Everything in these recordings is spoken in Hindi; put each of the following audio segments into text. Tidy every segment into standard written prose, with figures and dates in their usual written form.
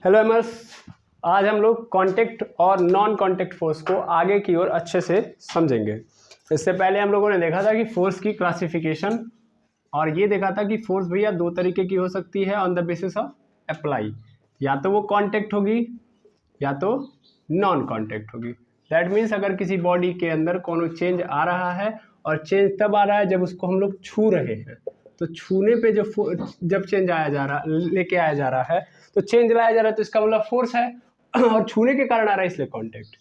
हेलो एमर्स, आज हम लोग कांटेक्ट और नॉन कांटेक्ट फोर्स को आगे की ओर अच्छे से समझेंगे। इससे पहले हम लोगों ने देखा था कि फोर्स की क्लासिफिकेशन, और ये देखा था कि फोर्स भैया दो तरीके की हो सकती है on the basis of apply. या तो वो कांटेक्ट होगी या तो नॉन कांटेक्ट होगी। दैट मीन्स अगर किसी बॉडी के अंदर कोनो चेंज आ रहा है, और चेंज तब आ रहा है जब उसको हम लोग छू रहे हैं, तो छूने पे जब चेंज आया जा रहा लेके आया जा रहा है, तो चेंज लाया जा रहा है, तो इसका मतलब फोर्स है। और छूने के कारण आ रहा है, इसलिए कांटेक्ट।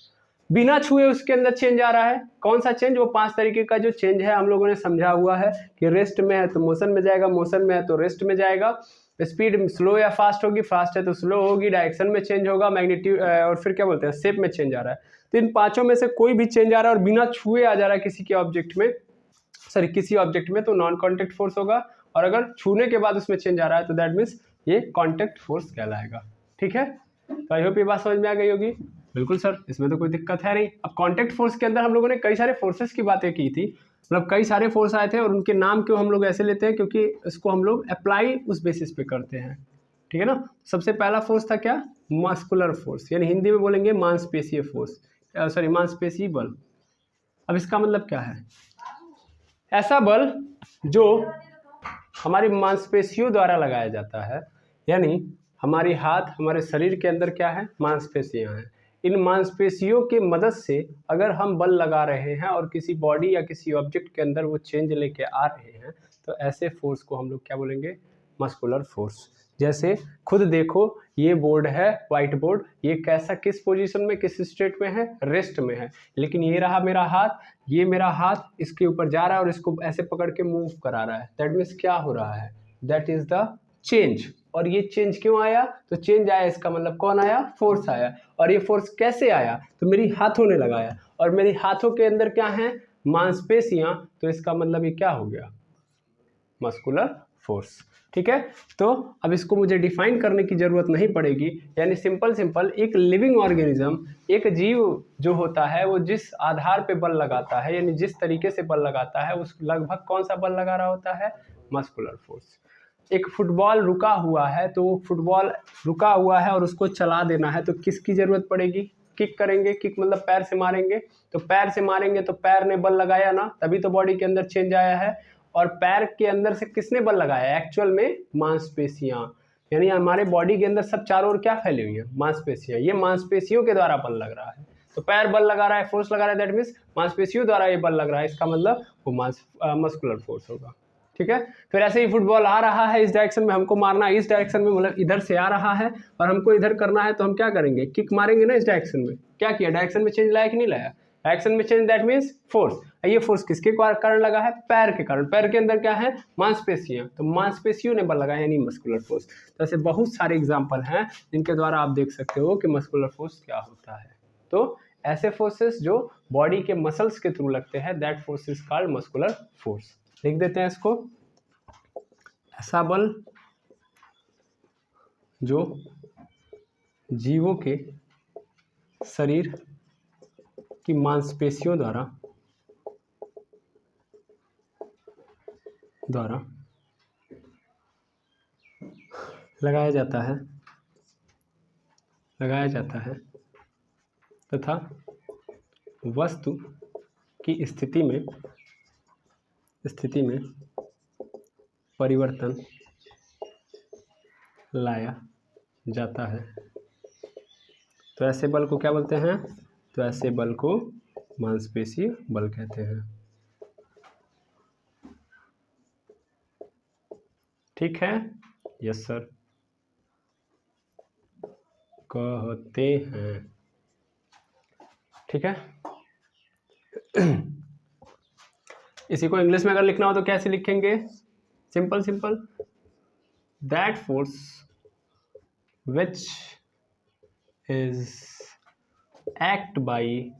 बिना छुए उसके अंदर चेंज आ रहा है। कौन सा चेंज? वो 5 तरीके का जो चेंज है हम लोगों ने समझा हुआ है कि रेस्ट में है तो मोशन में जाएगा, मोशन में है तो रेस्ट में जाएगा, स्पीड स्लो या फास्ट होगी, फास्ट है तो स्लो होगी, डायरेक्शन में चेंज होगा, मैग्नीट्यूड और फिर क्या बोलते हैं शेप में चेंज आ रहा है। तो इन पांचों में से कोई भी चेंज आ रहा है और बिना छुए आ जा रहा है किसी के ऑब्जेक्ट में, किसी ऑब्जेक्ट में, तो नॉन कांटेक्ट फोर्स होगा। और अगर छूने के बाद उसमें चेंज आ रहा है तो दैट मीन्स ये कांटेक्ट फोर्स कहलाएगा। ठीक है, तो आई होप ये बात समझ में आ गई होगी। बिल्कुल सर, इसमें तो कोई दिक्कत है नहीं। अब कांटेक्ट फोर्स के अंदर हम लोगों ने कई सारे फोर्सेस की बातें की थी, मतलब कई सारे फोर्स आए थे, और उनके नाम क्यों हम लोग ऐसे लेते हैं, क्योंकि इसको हम लोग अप्लाई उस बेसिस पे करते हैं। ठीक है ना। सबसे पहला फोर्स था क्या? मस्कुलर फोर्स, यानी हिंदी में बोलेंगे मांसपेशीय फोर्स, मांसपेशीय बल। अब इसका मतलब क्या है? ऐसा बल जो हमारी मांसपेशियों द्वारा लगाया जाता है, यानी हमारी हाथ, हमारे शरीर के अंदर क्या है? मांसपेशियां हैं। इन मांसपेशियों की मदद से अगर हम बल लगा रहे हैं और किसी बॉडी या किसी ऑब्जेक्ट के अंदर वो चेंज लेके आ रहे हैं, तो ऐसे फोर्स को हम लोग क्या बोलेंगे? Muscular force. जैसे खुद देखो, ये बोर्ड है, व्हाइट बोर्ड, ये कैसा, किस पोजीशन में, किस स्टेट में है? रेस्ट में है। लेकिन ये रहा मेरा हाथ, ये मेरा हाथ इसके ऊपर जा रहा है और इसको ऐसे पकड़ के मूव करा रहा है। दैट मीन्स क्या हो रहा है? That is the change. और ये चेंज क्यों आया? तो चेंज आया, इसका मतलब कौन आया? फोर्स आया। और ये फोर्स कैसे आया? तो मेरी हाथों ने लगाया, और मेरी हाथों के अंदर क्या है? मांसपेशियां। तो इसका मतलब ये क्या हो गया? Muscular force. ठीक है, तो अब इसको मुझे डिफाइन करने की जरूरत नहीं पड़ेगी, यानी सिंपल एक लिविंग ऑर्गेनिज्म, एक जीव जो होता है, वो जिस आधार पे बल लगाता है, यानी जिस तरीके से बल लगाता है, उस लगभग कौन सा बल लगा रहा होता है? Muscular force. एक फुटबॉल रुका हुआ है, तो फुटबॉल रुका हुआ है और उसको चला देना है, तो किसकी जरूरत पड़ेगी? किक करेंगे, किक मतलब पैर से मारेंगे, तो पैर से मारेंगे तो पैर ने बल लगाया ना, तभी तो बॉडी के अंदर चेंज आया है। और पैर के अंदर से किसने बल लगाया? एक्चुअल में मांसपेशियां, यानी हमारे बॉडी के अंदर सब चारों ओर क्या फैली हुई है? मांसपेशियां। ये मांसपेशियों के द्वारा बल लग रहा है, तो पैर बल लगा रहा है, फोर्स लगा रहा है, दैट मीन्स मांसपेशियों द्वारा ये बल लग रहा है, इसका मतलब वो मस्कुलर फोर्स होगा। ठीक है, फिर ऐसे ही फुटबॉल आ रहा है इस डायरेक्शन में, हमको मारना है इस डायरेक्शन में, मतलब इधर से आ रहा है और हमको इधर करना है, तो हम क्या करेंगे? किक मारेंगे ना इस डायरेक्शन में। क्या किया? डायरेक्शन में चेंज लाया कि नहीं लाया? डायरेक्शन में चेंज, दैट मीन्स फोर्स। ये फोर्स किसके कारण लगा है? पैर के कारण। पैर के अंदर क्या है? मांसपेशियां, तो मांसपेशियों ने बल लगाया, यानी मस्कुलर फोर्स। तो ऐसे बहुत सारे एग्जांपल हैं जिनके द्वारा आप देख सकते हो कि मस्कुलर फोर्स क्या होता है। तो ऐसे फोर्सेस जो बॉडी के मसल्स के थ्रू लगते हैं, that force is called muscular force. लिख देते हैं इसको। ऐसा बल जो जीवों के शरीर की मांसपेशियों द्वारा लगाया जाता है तथा वस्तु की स्थिति में परिवर्तन लाया जाता है। तो ऐसे बल को क्या बोलते हैं? तो ऐसे बल को मांसपेशीय बल कहते हैं। ठीक है, यस सर, कहते हैं। ठीक है, इसी को इंग्लिश में अगर लिखना हो तो कैसे लिखेंगे? Simple, that force which is act by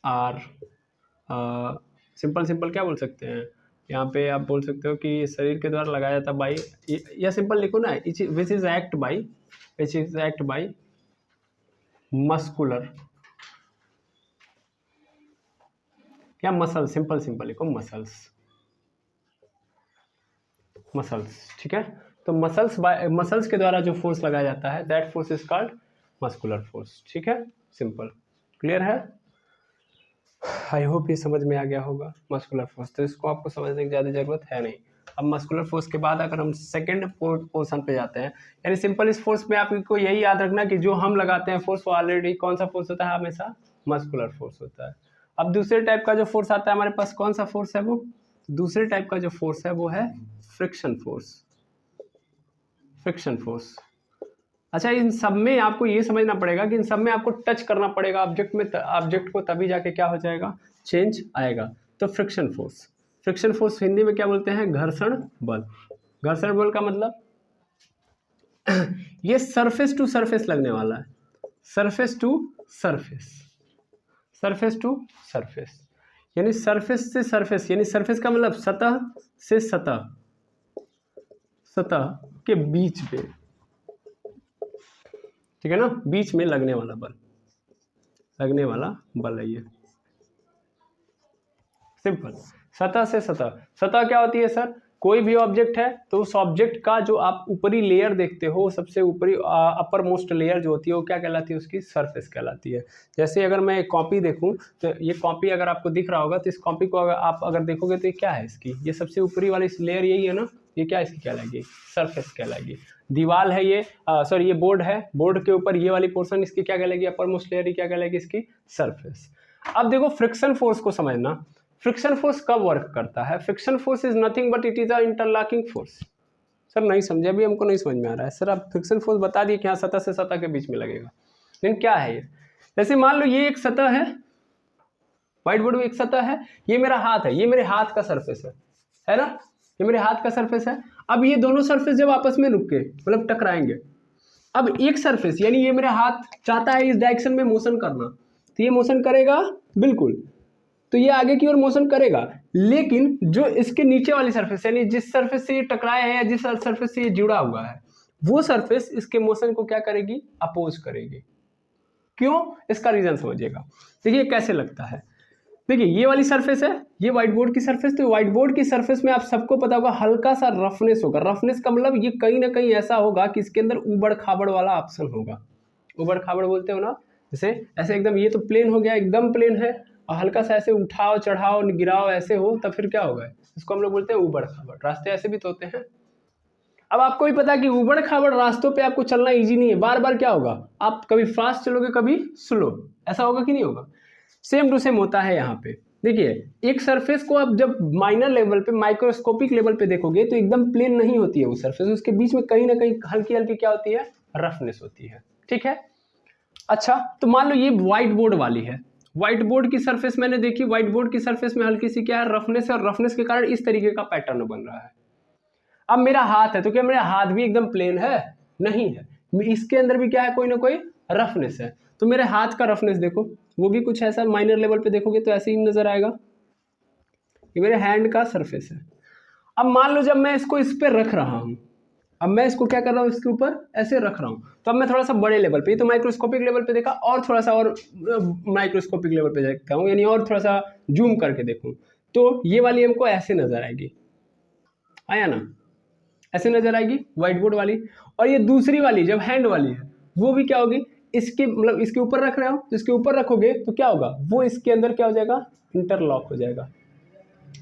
R, simple क्या बोल सकते हैं यहाँ पे? आप बोल सकते हो कि शरीर के द्वारा लगाया जाता बाई, या सिंपल लिखो ना, विच इज एक्ट बाई मस्कुलर, या मसल, सिंपल लिखो मसल्स। ठीक है, तो मसल्स के द्वारा जो फोर्स लगाया जाता है that force is called muscular force. ठीक है, सिंपल, क्लियर है। आई होप ये समझ में आ गया होगा मस्कुलर फोर्स, तो इसको आपको समझने की ज़्यादा ज़रूरत है नहीं। अब मस्कुलर फोर्स के बाद अगर हम सेकंड पोर्शन पे जाते हैं, यानी सिंपल इस फोर्स में आपको यही याद रखना कि जो हम लगाते हैं फोर्स वो ऑलरेडी कौन सा फोर्स होता है, हमेशा मस्कुलर फोर्स होता है। अब दूसरे टाइप का जो फोर्स आता है हमारे पास, कौन सा फोर्स है वो, दूसरे टाइप का जो फोर्स है वो है फ्रिक्शन फोर्स। फ्रिक्शन फोर्स, अच्छा इन सब में आपको ये समझना पड़ेगा कि इन सब में आपको टच करना पड़ेगा ऑब्जेक्ट में, ऑब्जेक्ट को, तभी जाके क्या हो जाएगा, चेंज आएगा। तो friction force, friction force Hindi में क्या बोलते हैं, घर्षण बल। घर्षण बल का मतलब ये सरफेस टू सरफेस लगने वाला है, surface to surface, surface to surface, यानी सरफेस से सरफेस, यानी सरफेस का मतलब सतह से सतह, सतह के बीच में, ठीक है ना, बीच में लगने वाला बल, लगने वाला बल है ये, सिंपल। सतह से सतह, सतह क्या होती है सर, कोई भी ऑब्जेक्ट है तो उस ऑब्जेक्ट का जो आप ऊपरी लेयर देखते हो, सबसे ऊपरी अपर मोस्ट लेयर जो होती है वो क्या कहलाती है, उसकी सरफेस कहलाती है। जैसे अगर मैं एक कॉपी देखूं तो ये कॉपी अगर आपको दिख रहा होगा तो इस कॉपी को अगर आप देखोगे तो ये क्या है, इसकी ये सबसे ऊपरी वाली लेयर यही है ना, ये क्या इसकी कहलाएगी, सरफेस कहलाएगी। दीवार है ये, सॉरी ये बोर्ड है, बोर्ड के ऊपर ये वाली पोर्शन इसकी क्या कहलाएगी, अपर मोस्ट लेयर, क्या कहलाएगी, इसकी सरफेस। अब देखो फ्रिक्शन फोर्स को समझना, फ्रिक्शन फोर्स कब वर्क करता है, friction force is nothing but it is a interlocking force. Sir नहीं समझे, अभी हमको नहीं समझ में आ रहा है सर, आप फ्रिक्शन फोर्स बता दिए कि हाँ सतह से सतह के बीच में लगेगा, लेकिन क्या है ये, जैसे मान लो ये एक सतह है, व्हाइट बोर्ड में एक सतह है, ये मेरा हाथ है, ये मेरे हाथ का सरफेस है ना, ये मेरे हाथ का सरफेस है। अब ये दोनों सरफेस जब आपस में रुक के मतलब टकराएंगे, अब एक सरफेस यानी ये मेरा हाथ चाहता है इस डायरेक्शन में मोशन करना, तो ये मोशन करेगा बिल्कुल, तो ये आगे की ओर मोशन करेगा, लेकिन जो इसके नीचे वाली सरफेस यानी जिस सरफेस से ये टकराया है या जिस सरफेस से ये जुड़ा हुआ है, वो सरफेस इसके मोशन को क्या करेगी, अपोज करेगी। क्यों, इसका रीजन समझिएगा। देखिए कैसे लगता है, देखिए ये वाली सरफेस है, ये व्हाइट बोर्ड की सरफेस, तो व्हाइट बोर्ड की सरफेस में आप सबको पता होगा हल्का सा रफनेस होगा। रफनेस का मतलब ये कहीं ना कहीं ऐसा होगा कि इसके अंदर उबड़ खाबड़ वाला ऑप्शन होगा। उबड़ खाबड़ बोलते हो ना, जैसे ऐसे एकदम ये तो प्लेन हो गया, एकदम प्लेन है, और हल्का सा ऐसे उठाओ चढ़ाओ गिराओ ऐसे हो, तब फिर क्या होगा, इसको हम लोग बोलते हैं उबड़ खाबड़। रास्ते ऐसे भी तो होते हैं। अब आपको भी पता है कि उबड़ खाबड़ रास्तों पे आपको चलना इजी नहीं है, बार बार क्या होगा, आप कभी फास्ट चलोगे कभी स्लो, ऐसा होगा कि नहीं होगा। सेम टू सेम होता है यहाँ पे। देखिए एक सरफेस को आप जब माइनर लेवल पे, माइक्रोस्कोपिक लेवल पे देखोगे तो एकदम प्लेन नहीं होती है वो सरफेस, उसके बीच में कहीं ना कहीं हल्की हल्की क्या होती है, रफनेस होती है। ठीक है, अच्छा तो मान लो ये व्हाइट बोर्ड वाली है, व्हाइट बोर्ड की सरफेस मैंने देखी, व्हाइट बोर्ड की सरफेस में हल्की सी क्या है, रफनेस है, और रफनेस के कारण इस तरीके का पैटर्न बन रहा है। अब मेरा हाथ है, तो क्या मेरा हाथ भी एकदम प्लेन है, नहीं है, इसके अंदर भी क्या है, कोई ना कोई रफनेस है। तो मेरे हाथ का रफनेस देखो, वो भी कुछ ऐसा माइनर लेवल पे देखोगे तो ऐसे ही नजर आएगा, ये मेरे हैंड का सरफेस है। अब मान लो जब मैं इसको इस पर रख रहा हूँ, अब मैं इसको क्या कर रहा हूँ, इसके ऊपर ऐसे रख रहा हूँ, तो अब मैं थोड़ा सा बड़े लेवल पे, ये तो माइक्रोस्कोपिक लेवल पे देखा, और थोड़ा सा और माइक्रोस्कोपिक लेवल पे देखता हूँ, यानी और थोड़ा सा जूम करके देखूँ, तो ये वाली हमको ऐसे नजर आएगी, आया ना, ऐसे नजर आएगी व्हाइट बोर्ड वाली। और ये दूसरी वाली जब हैंड वाली है, वो भी क्या होगी, इसके मतलब इसके ऊपर रख रहे हो तो इसके ऊपर रखोगे तो क्या होगा, वो इसके अंदर क्या हो जाएगा, इंटरलॉक हो जाएगा।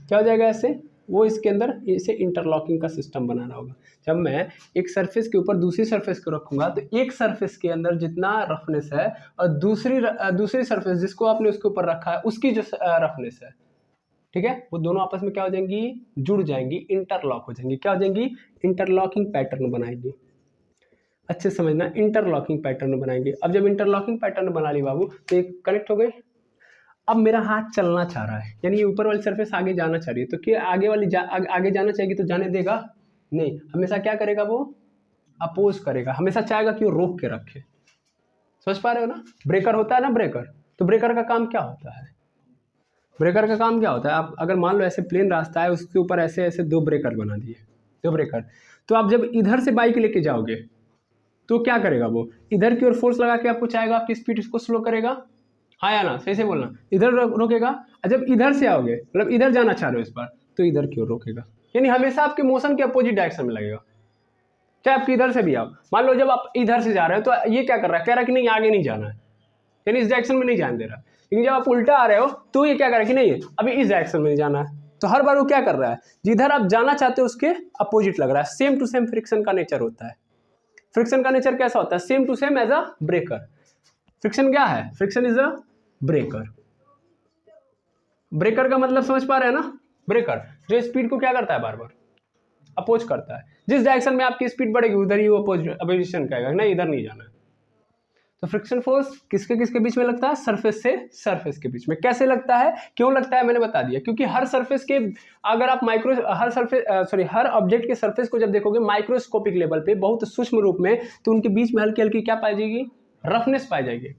क्या हो जाएगा ऐसे, वो इसके अंदर इसे इंटरलॉकिंग का सिस्टम बनाना होगा। जब मैं एक सरफेस के ऊपर दूसरी सरफेस को रखूंगा तो एक सरफेस के अंदर जितना रफनेस है और दूसरी सरफेस जिसको आपने उसके ऊपर रखा है उसकी जो रफनेस है, ठीक है, वो दोनों आपस में क्या हो जाएंगी, जुड़ जाएंगी, इंटरलॉक हो जाएंगी। क्या हो जाएंगी, इंटरलॉकिंग पैटर्न बनाएंगी। अच्छे समझना, इंटरलॉकिंग पैटर्न बनाएंगे। अब जब इंटरलॉकिंग पैटर्न बना ली बाबू तो ये कनेक्ट हो गए। अब मेरा हाथ चलना चाह रहा है, यानी ये ऊपर वाली सरफेस आगे जाना चाह रही है, तो क्या आगे वाली आगे जाना चाहेगी तो जाने देगा नहीं, हमेशा क्या करेगा, वो अपोज करेगा, हमेशा चाहेगा कि वो रोक के रखे। समझ पा रहे हो ना, ब्रेकर होता है ना, ब्रेकर, तो ब्रेकर का काम क्या होता है, ब्रेकर का काम क्या होता है, आप अगर मान लो ऐसे प्लेन रास्ता है, उसके ऊपर ऐसे ऐसे दो ब्रेकर बना दिए, दो ब्रेकर, तो आप जब इधर से बाइक लेके जाओगे तो क्या करेगा, वो इधर की ओर फोर्स लगा के आपको चाहेगा आपकी स्पीड इसको स्लो करेगा, हाँ या ना, सही से बोलना, इधर रोकेगा। और जब इधर से आओगे मतलब इधर जाना चाह रहे हो इस बार, तो इधर की ओर रोकेगा, यानी हमेशा आपके मोशन के अपोजिट डायरेक्शन में लगेगा। चाहे आप इधर से भी आओ। मान लो जब आप इधर से जा रहे हो तो ये क्या कर रहा है, कह रहा है कि नहीं आगे नहीं जाना है, यानी इस डायरेक्शन में नहीं जाने दे रहा। लेकिन जब आप उल्टा आ रहे हो तो ये क्या कर रहा है कि नहीं अभी इस डायरेक्शन में नहीं जाना है। तो हर बार वो क्या कर रहा है, जिधर आप जाना चाहते हो उसके अपोजिट लग रहा है। सेम टू सेम फ्रिक्शन का नेचर होता है। फ्रिक्शन का नेचर कैसा होता है, same to same as a breaker. Friction क्या है, friction is a breaker. Breaker का मतलब समझ पा रहे हैं ना, ब्रेकर जो स्पीड को क्या करता है, बार बार अपोज करता है। जिस डायरेक्शन में आपकी स्पीड बढ़ेगी उधर ही वो अपोजिशन कहेगा, नहीं इधर नहीं जाना है। तो फ्रिक्शन फोर्स किसके किसके बीच में लगता है, सरफेस से सरफेस के बीच में। कैसे लगता है, क्यों लगता है, मैंने बता दिया। क्योंकि हर सरफेस के, अगर आप हर ऑब्जेक्ट के सरफेस को जब देखोगे माइक्रोस्कोपिक लेवल पे, बहुत सूक्ष्म रूप में, तो उनके बीच में हल्की हल्की क्या पाई जाएगी, रफनेस पाई जाएगी।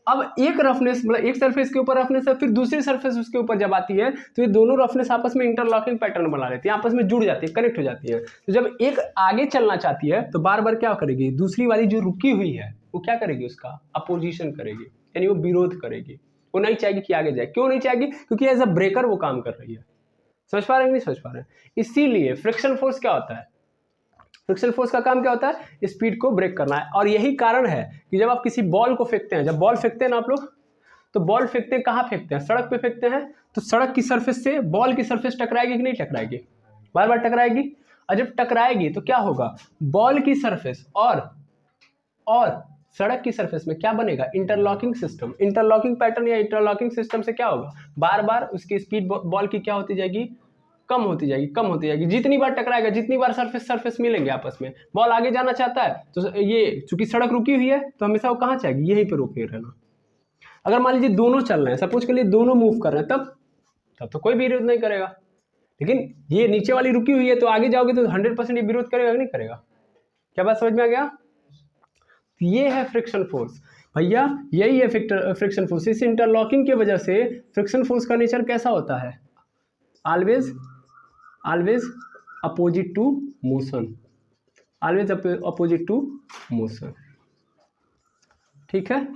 अब एक रफनेस मतलब एक सरफेस के ऊपर रफनेस है, फिर दूसरी सरफेस उसके ऊपर जब आती है तो ये दोनों रफनेस आपस में इंटरलॉकिंग पैटर्न बना लेती है, आपस में जुड़ जाती है, कनेक्ट हो जाती है। तो जब एक आगे चलना चाहती है तो बार बार क्या करेगी, दूसरी वाली जो रुकी हुई है वो क्या करेगी, उसका अपोजिशन करेगी, यानी वो विरोध करेगी। वो नहीं चाहेगी कि आगे जाए। क्यों नहीं चाहेगी, क्योंकि एज अ ब्रेकर वो काम कर रही है। समझ पा रहे हैं, नहीं समझ पा रहे हैं। इसीलिए फ्रिक्शन फोर्स क्या होता है, फ्रिक्शन फोर्स का काम क्या होता है, स्पीड को ब्रेक करना है। और यही कारण है कि जब आप किसी बॉल को फेंकते हैं, जब बॉल फेंकते हैं ना आप लोग, तो बॉल फेंकते हैं कहाँ फेंकते हैं, सड़क पे फेंकते हैं। तो सड़क की सरफेस से बॉल की सरफेस टकराएगी कि नहीं टकराएगी, बार बार टकराएगी। और जब टकराएगी तो क्या होगा, बॉल की सरफेस और सड़क की सरफेस में क्या बनेगा, इंटरलॉकिंग सिस्टम। इंटरलॉकिंग पैटर्न या इंटरलॉकिंग सिस्टम से क्या होगा, बार बार उसकी स्पीड बॉल की क्या होती जाएगी, कम होती जाएगी, कम होती जाएगी। जितनी बार टकराएगा, जितनी बार सरफेस मिलेंगे आपस में, बॉल आगे जाना चाहता है तो ये चूंकि सड़क रुकी हुई है तो हमेशा वो कहाँ चाहेगी, यहीं पे रुके रहना। अगर मान लीजिए दोनों चल रहे हैं, सपोज के लिए दोनों मूव कर रहे हैं, तब तो कोई भी विरोध नहीं करेगा। लेकिन ये नीचे वाली रुकी हुई है तो आगे जाओगे तो 100% ये विरोध करेगा कि नहीं करेगा। क्या बात समझ में आ गया। ये है फ्रिक्शन फोर्स भैया, यही है फ्रिक्शन फोर्स। इस इंटरलॉकिंग की वजह से फ्रिक्शन फोर्स का नेचर कैसा होता है, always opposite to motion, always opposite to motion. ठीक है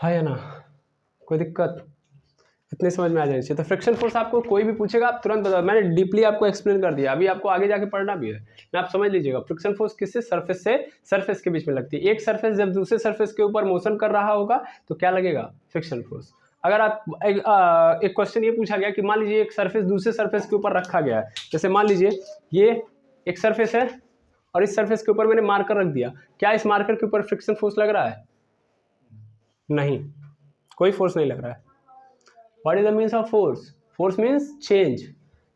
या ना, कोई दिक्कत, इतने समझ में आ जानी चाहिए। तो फ्रिक्शन फोर्स आपको कोई भी पूछेगा आप तुरंत बताओ, मैंने डीपली आपको एक्सप्लेन कर दिया। अभी आपको आगे जाके पढ़ना भी है, ना आप समझ लीजिएगा। फ्रिक्शन फोर्स किससे, सरफेस से सरफेस के बीच में लगती है। एक सरफेस जब दूसरे सरफेस के ऊपर मोशन कर रहा होगा तो क्या लगेगा, फ्रिक्शन फोर्स। अगर आप एक क्वेश्चन ये पूछा गया कि मान लीजिए एक सरफेस दूसरे सरफेस के ऊपर रखा गया है, जैसे मान लीजिए ये एक सरफेस है और इस सरफेस के ऊपर मैंने मार्कर रख दिया, क्या इस मार्कर के ऊपर फ्रिक्शन फोर्स लग रहा है, नहीं, कोई फोर्स नहीं लग रहा है। What is the means of force, force means change.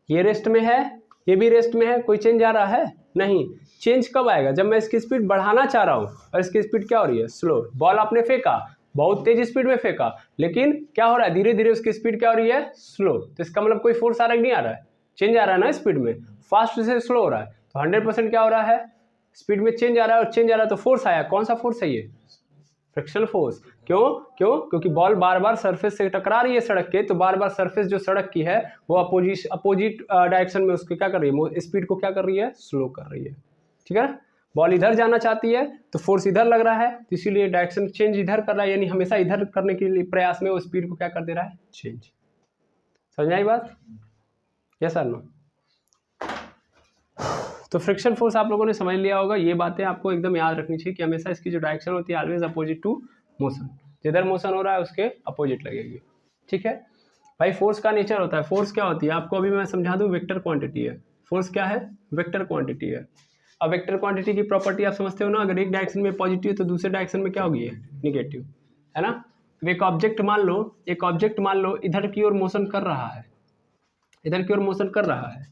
ये रेस्ट में है, ये भी रेस्ट में है, कोई चेंज आ रहा है, नहीं। चेंज कब आएगा, जब मैं इसकी स्पीड बढ़ाना चाह रहा हूँ और इसकी स्पीड क्या हो रही है, स्लो। बॉल आपने फेंका, बहुत तेज स्पीड में फेंका, लेकिन क्या हो रहा है, धीरे धीरे उसकी स्पीड क्या हो रही है, स्लो। तो इसका मतलब कोई फोर्स आ रहा है, नहीं आ रहा है, चेंज आ रहा है ना स्पीड में, फास्ट से स्लो हो रहा है। तो 100% क्या हो रहा है, स्पीड में चेंज आ रहा है, और चेंज आ रहा है तो फोर्स आया। कौन सा फोर्स है ये, फ्रिक्शन फोर्स। क्योंकि बॉल बार बार सरफेस से टकरा रही है सड़क के, तो बार बार सरफेस जो सड़क की है वो अपोजिट डायरेक्शन में उसको क्या कर रही है, स्पीड को क्या कर रही है, स्लो कर रही है। ठीक है, बॉल इधर जाना चाहती है तो फोर्स इधर लग रहा है, तो इसीलिए डायरेक्शन चेंज इधर कर रहा है, यानी हमेशा इधर करने के लिए प्रयास में वो स्पीड को क्या कर दे रहा है, चेंज। समझ आई बात, यस सर नो। तो फ्रिक्शन फोर्स आप लोगों ने समझ लिया होगा। ये बातें आपको एकदम याद रखनी चाहिए कि हमेशा इसकी जो डायरेक्शन होती है ऑलवेज अपोजिट टू मोशन, जिधर मोशन हो रहा है उसके अपोजिट लगेगी। ठीक है भाई, फोर्स का नेचर होता है, फोर्स क्या होती है आपको अभी मैं समझा दूं, वेक्टर क्वांटिटी है। फोर्स क्या है, वेक्टर क्वांटिटी है। अब वेक्टर क्वांटिटी की प्रॉपर्टी आप समझते हो ना, अगर एक डायरेक्शन में पॉजिटिव तो दूसरे डायरेक्शन में क्या होगी, निगेटिव, है ना। एक ऑब्जेक्ट मान लो इधर की ओर मोशन कर रहा है, इधर की ओर मोशन कर रहा है,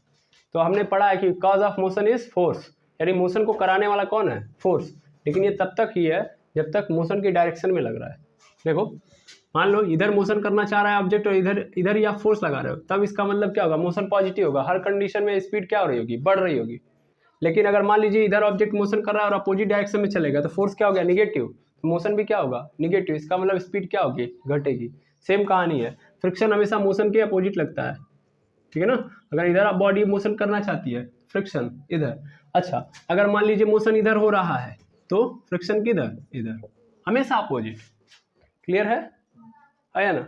तो हमने पढ़ा है कि cause of motion is force, यानी मोशन को कराने वाला कौन है, फोर्स। लेकिन ये तब तक ही है जब तक मोशन की डायरेक्शन में लग रहा है। देखो मान लो इधर मोशन करना चाह रहा है ऑब्जेक्ट और इधर ही आप फोर्स लगा रहे हो, तब इसका मतलब क्या होगा, मोशन पॉजिटिव होगा, हर कंडीशन में स्पीड क्या हो रही होगी, बढ़ रही होगी। लेकिन अगर मान लीजिए इधर ऑब्जेक्ट मोशन कर रहा है और अपोजिट डायरेक्शन में चलेगा तो फोर्स क्या हो गया, निगेटिव, तो मोशन भी क्या होगा, निगेटिव, इसका मतलब स्पीड क्या होगी, घटेगी। सेम कहानी है, फ्रिक्शन हमेशा मोशन के अपोजिट लगता है। ठीक है ना, अगर इधर आप बॉडी मोशन करना चाहती है, फ्रिक्शन इधर। अच्छा, अगर मान लीजिए मोशन इधर हो रहा है तो फ्रिक्शन किधर, इधर, हमेशा अपोजिट। क्लियर है आया ना।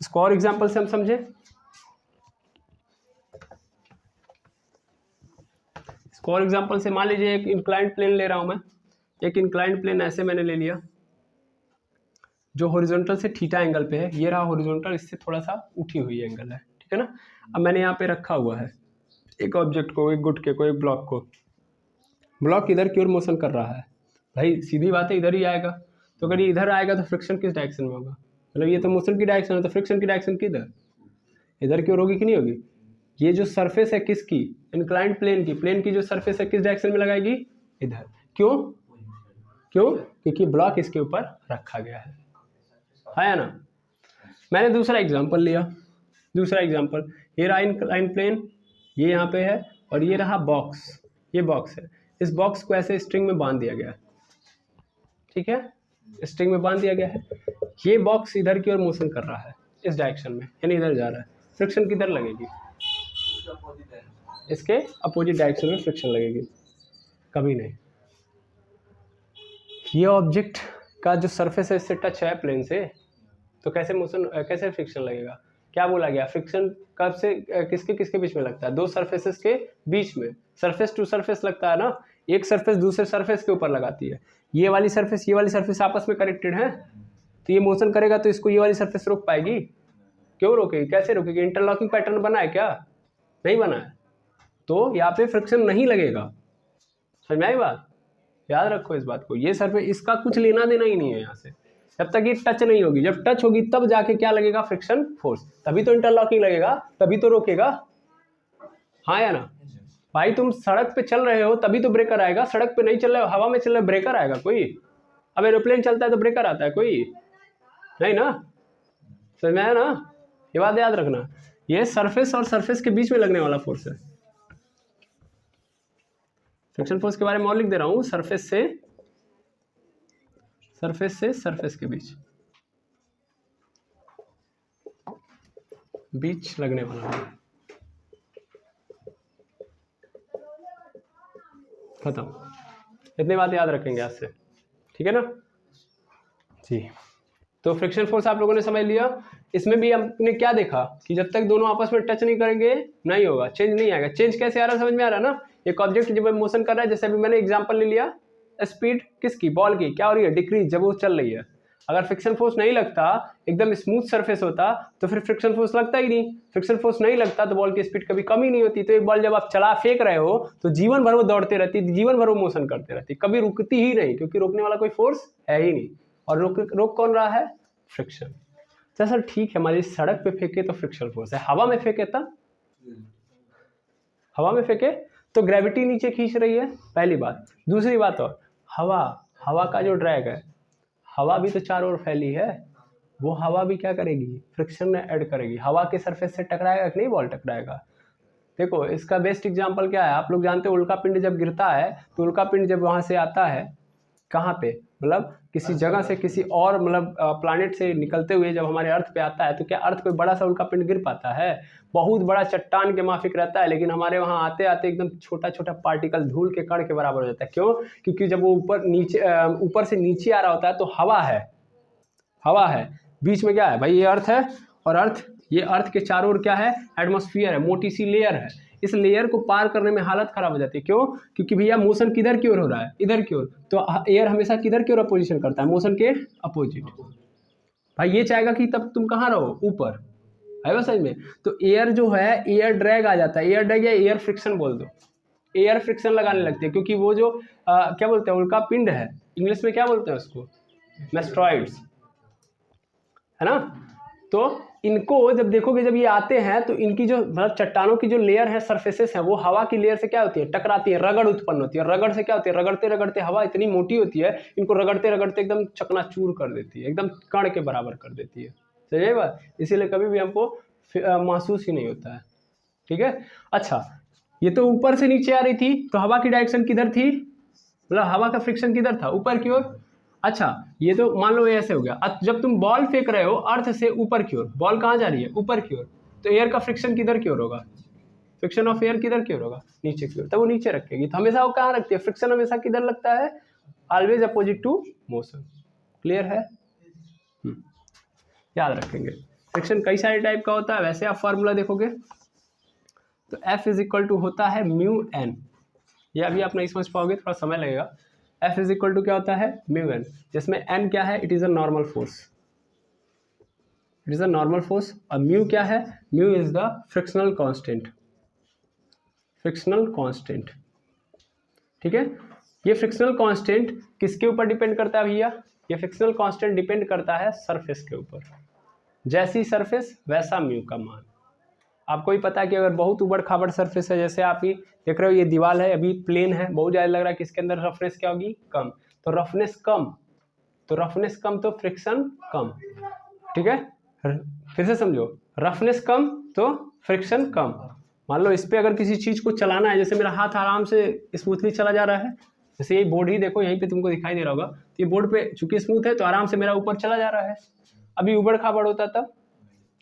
इसको और एग्जांपल से हम समझे, इसको और एग्जांपल से मान लीजिए एक इंक्लाइंड प्लेन ले रहा हूं मैं, एक इंक्लाइंड प्लेन ऐसे मैंने ले लिया जो हॉरिजॉन्टल से थीटा एंगल पे है, ये रहा हॉरिजॉन्टल, इससे थोड़ा सा उठी हुई एंगल है, ठीक है ना। अब मैंने यहाँ पे रखा हुआ है एक ऑब्जेक्ट को, एक गुटके को, एक ब्लॉक को, ब्लॉक इधर की ओर मोशन कर रहा है, भाई सीधी बात है इधर ही आएगा, तो अगर ये इधर आएगा तो फ्रिक्शन किस डायरेक्शन में होगा, मतलब ये तो मोशन की डायरेक्शन है, तो फ्रिक्शन की डायरेक्शन किधर, इधर की ओर होगी कि नहीं होगी। ये जो सरफेस है किसकी, इंक्लाइंड प्लेन की, प्लेन की जो सरफेस है किस डायरेक्शन में लगाएगी, इधर। क्यों, क्यों, क्योंकि ब्लॉक इसके ऊपर रखा गया है ना। मैंने दूसरा एग्जांपल लिया, दूसरा एग्जांपल, ये रहा इंक्लाइंड प्लेन, ये यहाँ पे है, और ये रहा बॉक्स, ये बॉक्स है, इस बॉक्स को ऐसे स्ट्रिंग में बांध दिया गया है, ठीक है, स्ट्रिंग में बांध दिया गया है। ये बॉक्स इधर की ओर मोशन कर रहा है इस डायरेक्शन में, यानी इधर जा रहा है, फ्रिक्शन किधर लगेगी, इसके अपोजिट डायरेक्शन में फ्रिक्शन लगेगी, कभी नहीं। ये ऑब्जेक्ट का जो सरफेस है इससे टच है प्लेन से, तो कैसे मोशन, कैसे फ्रिक्शन लगेगा, क्या बोला गया, फ्रिक्शन कब से किसके किसके बीच में लगता है, दो सरफेसेस के बीच में, सरफेस टू सरफेस लगता है ना, एक सरफेस दूसरे सरफेस के ऊपर लगाती है, ये वाली सरफेस आपस में कनेक्टेड है, तो ये मोशन करेगा तो इसको ये वाली सरफेस रोक पाएगी, क्यों रोकेगी, कैसे रोकेगी, इंटरलॉकिंग पैटर्न बना है क्या, नहीं बना है, तो यहाँ पे फ्रिक्शन नहीं लगेगा, समझ में आई बात, याद रखो इस बात को, ये सरफेस इसका कुछ लेना देना ही नहीं है यहाँ से, जब तक ये टच नहीं होगी, जब टच होगी तब जाके क्या लगेगा, फ्रिक्शन फोर्स, तभी तो इंटरलॉकिंग लगेगा, तभी तो रोकेगा, हाँ या ना। भाई तुम सड़क पे चल रहे हो तभी तो ब्रेकर आएगा, सड़क पे नहीं चल रहे हो, हवा में चल रहे हो, ब्रेकर आएगा कोई, अब एरोप्लेन चलता है तो ब्रेकर आता है कोई, नहीं ना, समझ में आया ना, ये बात याद रखना, ये सरफेस और सरफेस के बीच में लगने वाला फोर्स है, फ्रिक्शन फोर्स के बारे में और लिख दे रहा हूं, सरफेस से सरफेस के बीच लगने वाला है, खत्म, इतनी बात याद रखेंगे आज से, ठीक है ना जी। तो फ्रिक्शन फोर्स आप लोगों ने समझ लिया, इसमें भी हमने क्या देखा कि जब तक दोनों आपस में टच नहीं करेंगे नहीं होगा, चेंज नहीं आएगा, चेंज कैसे आ रहा है समझ में आ रहा है ना, एक ऑब्जेक्ट जब मोशन कर रहा है, जैसे अभी मैंने एग्जांपल ले लिया, स्पीड किसकी, बॉल की, क्या हो रही है, डिक्रीज, जब वो चल रही है, अगर फ्रिक्शन फोर्स नहीं लगता, एकदम स्मूथ सरफेस होता तो फिर फ्रिक्शन फोर्स लगता ही नहीं, फ्रिक्शन फोर्स नहीं लगता तो बॉल की स्पीड कभी कम ही नहीं होती, तो एक बॉल जब आप चला फेंक रहे हो तो जीवन भर वो दौड़ते रहती, जीवन भर वो मोशन करते रहती, कभी रुकती ही नहीं, क्योंकि रोकने वाला कोई फोर्स है ही नहीं, और रोक कौन रहा है, फ्रिक्शन। तो सर ठीक है, हमारी सड़क पे फेंके तो फ्रिक्शन फोर्स है, हवा में फेंके तब, हवा में फेंके तो ग्रेविटी नीचे खींच रही है, पहली बात, दूसरी बात, और हवा का जो ड्रैग है, हवा भी तो चारों ओर फैली है, वो हवा भी क्या करेगी, फ्रिक्शन में ऐड करेगी, हवा के सरफेस से टकराएगा कि नहीं, बॉल टकराएगा। देखो इसका बेस्ट एग्जांपल क्या है, आप लोग जानते हो उल्का पिंड जब गिरता है तो उल्का पिंड जब वहां से आता है, कहाँ पे, मतलब किसी जगह से, किसी और मतलब प्लैनेट से निकलते हुए जब हमारे अर्थ पे आता है, तो क्या अर्थ कोई बड़ा सा उल्का पिंड गिर पाता है, बहुत बड़ा चट्टान के माफिक रहता है, लेकिन हमारे वहाँ आते आते एकदम छोटा छोटा पार्टिकल धूल के कण के बराबर हो जाता है, क्यों, क्योंकि जब वो ऊपर से नीचे आ रहा होता है तो हवा है, बीच में क्या है भाई, ये अर्थ है, और ये अर्थ के चारों ओर क्या है, एटमॉस्फेयर है, मोटी सी लेयर है, इस लेयर को पार करने में हालत खराब हो जाती है, क्यों, क्योंकि भैया मोशन किधर की ओर हो रहा है, इधर की ओर, तो एयर हमेशा किधर की ओर अपोजिशन करता है, मोशन के अपोजिट, भाई ये चाहेगा कि तब तुम कहाँ रहो, ऊपर, है समझ में, तो एयर जो है, एयर ड्रैग आ जाता है, एयर ड्रैग या एयर फ्रिक्शन बोल दो, एयर फ्रिक्शन लगाने लगती है, क्योंकि वो जो क्या बोलते हैं, उल्का पिंड है, इंग्लिश में क्या बोलते हैं उसको, मेस्ट्रॉइड्स, है ना, तो इनको जब देखोगे, जब ये आते हैं तो इनकी जो मतलब चट्टानों की जो लेयर है, सरफेसेस है, वो हवा की लेयर से क्या होती है, टकराती है, रगड़ उत्पन्न होती है, रगड़ से क्या होती है, रगड़ते रगड़ते हवा इतनी मोटी होती है, इनको रगड़ते रगड़ते एकदम चकनाचूर कर देती है, एकदम कण के बराबर कर देती है, सही बात, इसीलिए कभी भी हमको महसूस ही नहीं होता है, ठीक है। अच्छा, ये तो ऊपर से नीचे आ रही थी, तो हवा की डायरेक्शन किधर थी, मतलब हवा का फ्रिक्शन किधर था, ऊपर की ओर। अच्छा, ये तो मान लो ऐसे हो गया, जब तुम बॉल फेंक रहे हो अर्थ से ऊपर की ओर, बॉल कहाँ जा रही है, ऊपर की ओर, तो एयर का फ्रिक्शन किधर की ओर होगा, फ्रिक्शन ऑफ एयर किधर की ओर होगा, नीचे की ओर, तब वो नीचे रखेगी, तो हमेशा वो कहाँ रखती है, फ्रिक्शन हमेशा किधर लगता है, always opposite to motion, clear है, याद रखेंगे। फ्रिक्शन कई सारे टाइप का होता है, वैसे आप फॉर्मूला देखोगे तो F इज इक्वल टू होता है म्यू एन, ये अभी आप नहीं समझ पाओगे, थोड़ा समय लगेगा। F इज इक्वल टू क्या होता है, म्यू एन, जिसमें n क्या है, it is a normal force, it is a normal force. और म्यू क्या है, mu is the frictional constant, frictional constant, ठीक है। ये फ्रिक्शनल कांस्टेंट किसके ऊपर डिपेंड करता है भैया, ये फ्रिक्शनल कांस्टेंट डिपेंड करता है सरफेस के ऊपर, जैसी सरफेस वैसा म्यू का मान। आपको ही पता है कि अगर बहुत उबड़ खाबड़ सरफेस है, जैसे आप ही देख रहे हो ये दीवार है, अभी प्लेन है, बहुत ज़्यादा लग रहा है कि इसके अंदर रफनेस क्या होगी, कम, तो रफनेस कम, तो रफनेस कम तो फ्रिक्शन कम, ठीक है। फिर से समझो, रफनेस कम तो फ्रिक्शन कम। मान लो इस पर अगर किसी चीज़ को चलाना है, जैसे मेरा हाथ आराम से स्मूथली चला जा रहा है, जैसे ये बोर्ड ही देखो यहीं पे तुमको दिखाई दे रहा होगा, तो ये बोर्ड पे चूंकि स्मूथ है तो आराम से मेरा ऊपर चला जा रहा है। अभी उबड़ खाबड़ होता तब,